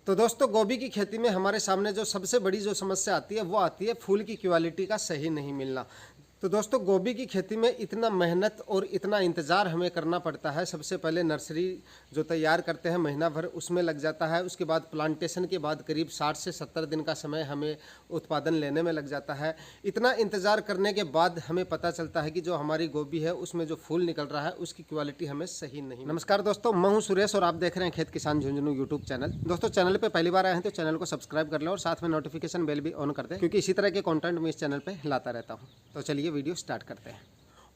तो दोस्तों गोभी की खेती में हमारे सामने जो सबसे बड़ी जो समस्या आती है वो आती है फूल की क्वालिटी का सही नहीं मिलना। तो दोस्तों गोभी की खेती में इतना मेहनत और इतना इंतज़ार हमें करना पड़ता है। सबसे पहले नर्सरी जो तैयार करते हैं महीना भर उसमें लग जाता है। उसके बाद प्लांटेशन के बाद करीब 60 से 70 दिन का समय हमें उत्पादन लेने में लग जाता है। इतना इंतज़ार करने के बाद हमें पता चलता है कि जो हमारी गोभी है उसमें जो फूल निकल रहा है उसकी क्वालिटी हमें सही नहीं। नमस्कार दोस्तों, मैं हूँ सुरेश और आप देख रहे हैं खेत किसान झुंझुनू यूट्यूब चैनल। दोस्तों चैनल पर पहली बार आए हैं तो चैनल को सब्सक्राइब कर लें और साथ में नोटिफिकेशन बेल भी ऑन कर दें, क्योंकि इसी तरह के कंटेंट मैं इस चैनल पर लाता रहता हूँ। तो चलिए वीडियो स्टार्ट करते हैं।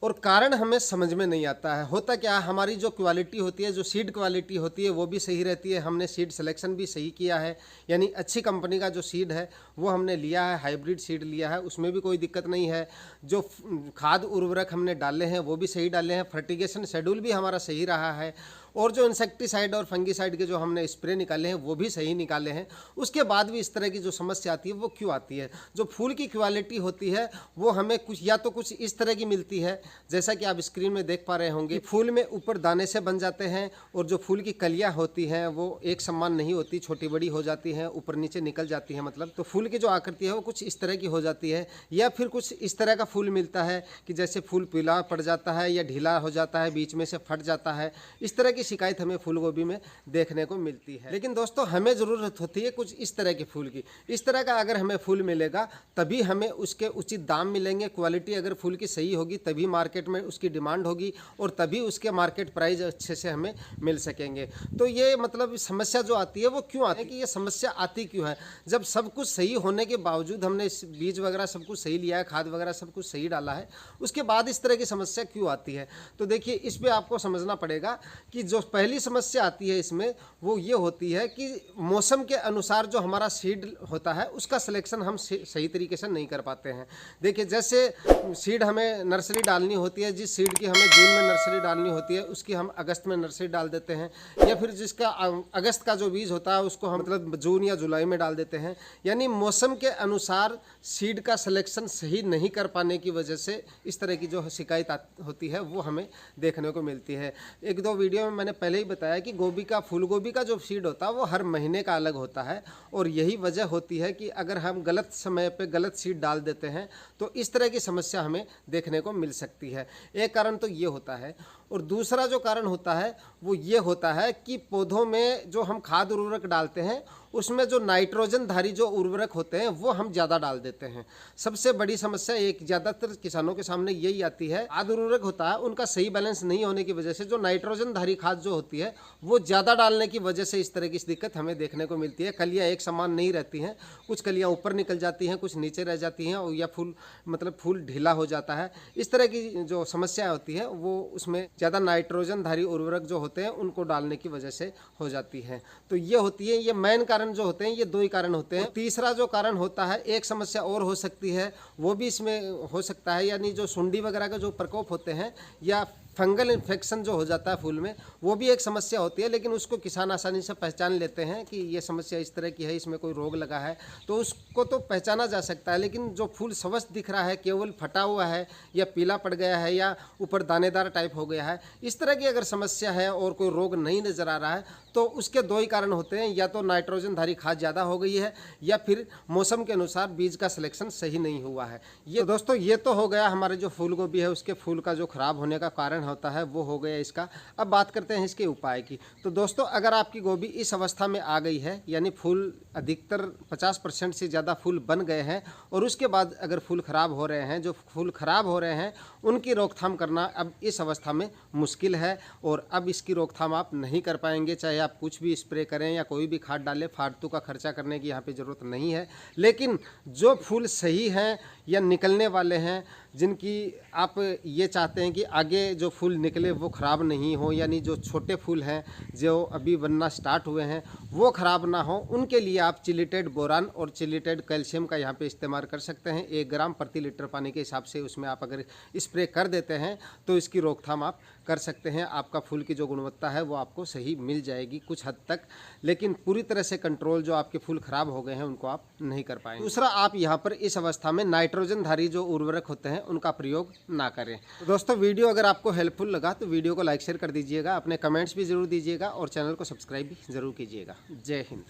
और कारण हमें समझ में नहीं आता है। होता क्या है, हमारी जो क्वालिटी होती है, जो सीड क्वालिटी होती है वो भी सही रहती है। हमने सीड सिलेक्शन भी सही किया है, यानी अच्छी कंपनी का जो सीड है वो हमने लिया है, हाइब्रिड सीड लिया है, उसमें भी कोई दिक्कत नहीं है। जो खाद उर्वरक हमने डाले हैं वो भी सही डाले हैं, फर्टिगेशन शेड्यूल भी हमारा सही रहा है, और जो इंसेक्टिसाइड और फंगिसाइड के जो हमने स्प्रे निकाले हैं वो भी सही निकाले हैं। उसके बाद भी इस तरह की जो समस्या आती है वो क्यों आती है? जो फूल की क्वालिटी होती है वो हमें कुछ या तो कुछ इस तरह की मिलती है, जैसा कि आप स्क्रीन में देख पा रहे होंगे। फूल में ऊपर दाने से बन जाते हैं और जो फूल की कलियां होती हैं वो एक समान नहीं होती, छोटी बड़ी हो जाती हैं, ऊपर नीचे निकल जाती है। मतलब तो फूल की जो आकृति है वो कुछ इस तरह की हो जाती है, या फिर कुछ इस तरह का फूल मिलता है कि जैसे फूल पीला पड़ जाता है या ढीला हो जाता है, बीच में से फट जाता है। इस तरह की शिकायत हमें फूल गोभी में देखने को मिलती है। लेकिन दोस्तों हमें ज़रूरत होती है कुछ इस तरह के फूल की। इस तरह का अगर हमें फूल मिलेगा तभी हमें उसके उचित दाम मिलेंगे। क्वालिटी अगर फूल की सही होगी तभी मार्केट में उसकी डिमांड होगी और तभी उसके मार्केट प्राइस अच्छे से हमें मिल सकेंगे। तो ये मतलब समस्या जो आती है वो क्यों आती है, कि ये समस्या आती क्यों है? जब सब कुछ सही होने के बावजूद, हमने बीज वगैरह सब कुछ सही लिया है, खाद वगैरह सब कुछ सही डाला है, उसके बाद इस तरह की समस्या क्यों आती है? तो देखिए इस पर आपको समझना पड़ेगा कि जो पहली समस्या आती है इसमें वो ये होती है कि मौसम के अनुसार जो हमारा सीड होता है उसका सिलेक्शन हम सही तरीके से नहीं कर पाते हैं। देखिए जैसे सीड हमें नर्सरी डालनी होती है, जिस सीड की हमें जून में नर्सरी डालनी होती है उसकी हम अगस्त में नर्सरी डाल देते हैं, या फिर जिसका अगस्त का जो बीज होता है उसको हम मतलब जून या जुलाई में डाल देते हैं। यानी मौसम के अनुसार सीड का सिलेक्शन सही नहीं कर पाने की वजह से इस तरह की जो शिकायत होती है वो हमें देखने को मिलती है। एक दो वीडियो में मैंने पहले ही बताया कि गोभी का, फूल गोभी का जो सीड होता है वो हर महीने का अलग होता है, और यही वजह होती है कि अगर हम गलत समय पे गलत सीड डाल देते हैं तो इस तरह की समस्या हमें देखने को मिल सकती है। एक कारण तो ये होता है, और दूसरा जो कारण होता है वो ये होता है कि पौधों में जो हम खाद उर्वरक डालते हैं उसमें जो नाइट्रोजन धारी जो उर्वरक होते हैं वो हम ज़्यादा डाल देते हैं। सबसे बड़ी समस्या एक ज़्यादातर किसानों के सामने यही आती है, खाद उर्वरक होता है उनका सही बैलेंस नहीं होने की वजह से जो नाइट्रोजन धारी खाद जो होती है वो ज़्यादा डालने की वजह से इस तरह की दिक्कत हमें देखने को मिलती है। कलियाँ एक समान नहीं रहती हैं, कुछ कलियाँ ऊपर निकल जाती हैं, कुछ नीचे रह जाती हैं, और या फूल मतलब फूल ढीला हो जाता है। इस तरह की जो समस्या होती है वो उसमें ज़्यादा नाइट्रोजन धारी उर्वरक जो होते हैं उनको डालने की वजह से हो जाती है। तो ये होती है, ये मेन कारण जो होते हैं ये दो ही कारण होते हैं। तीसरा जो कारण होता है, एक समस्या और हो सकती है, वो भी इसमें हो सकता है, यानी जो सुंडी वगैरह का जो प्रकोप होते हैं या फंगल इन्फेक्शन जो हो जाता है फूल में, वो भी एक समस्या होती है। लेकिन उसको किसान आसानी से पहचान लेते हैं कि ये समस्या इस तरह की है, इसमें कोई रोग लगा है, तो उसको तो पहचाना जा सकता है। लेकिन जो फूल स्वस्थ दिख रहा है, केवल फटा हुआ है या पीला पड़ गया है या ऊपर दानेदार टाइप हो गया है, इस तरह की अगर समस्या है और कोई रोग नहीं नज़र आ रहा है तो उसके दो ही कारण होते हैं, या तो नाइट्रोजन धारी खाद ज़्यादा हो गई है या फिर मौसम के अनुसार बीज का सिलेक्शन सही नहीं हुआ है। ये दोस्तों ये तो हो गया हमारे जो फूल गोभी है उसके फूल का जो खराब होने का कारण होता है वो हो गया इसका। अब बात करते हैं इसके उपाय की। तो दोस्तों अगर आपकी गोभी इस अवस्था में आ गई है, यानी फूल अधिकतर 50% से ज़्यादा फूल बन गए हैं और उसके बाद अगर फूल खराब हो रहे हैं, जो फूल खराब हो रहे हैं उनकी रोकथाम करना अब इस अवस्था में मुश्किल है, और अब इसकी रोकथाम आप नहीं कर पाएंगे। चाहे आप कुछ भी स्प्रे करें या कोई भी खाद डालें, फालतू का खर्चा करने की यहाँ पे ज़रूरत नहीं है। लेकिन जो फूल सही हैं या निकलने वाले हैं, जिनकी आप ये चाहते हैं कि आगे जो फूल निकले वो ख़राब नहीं हो, यानी जो छोटे फूल हैं जो अभी बनना स्टार्ट हुए हैं वो ख़राब ना हो, उनके लिए आप चिलिटेड बोरान और चिलिटेड कैल्शियम का यहाँ पे इस्तेमाल कर सकते हैं। 1 ग्राम प्रति लीटर पानी के हिसाब से उसमें आप अगर स्प्रे कर देते हैं तो इसकी रोकथाम आप कर सकते हैं। आपका फूल की जो गुणवत्ता है वो आपको सही मिल जाएगी कुछ हद तक, लेकिन पूरी तरह से कंट्रोल जो आपके फूल खराब हो गए हैं उनको आप नहीं कर पाएंगे। दूसरा, आप यहाँ पर इस अवस्था में नाइट्रोजन धारी जो उर्वरक होते हैं उनका प्रयोग ना करें। तो दोस्तों वीडियो अगर आपको हेल्पफुल लगा तो वीडियो को लाइक शेयर कर दीजिएगा, अपने कमेंट्स भी जरूर दीजिएगा और चैनल को सब्सक्राइब भी जरूर कीजिएगा। जय हिंद।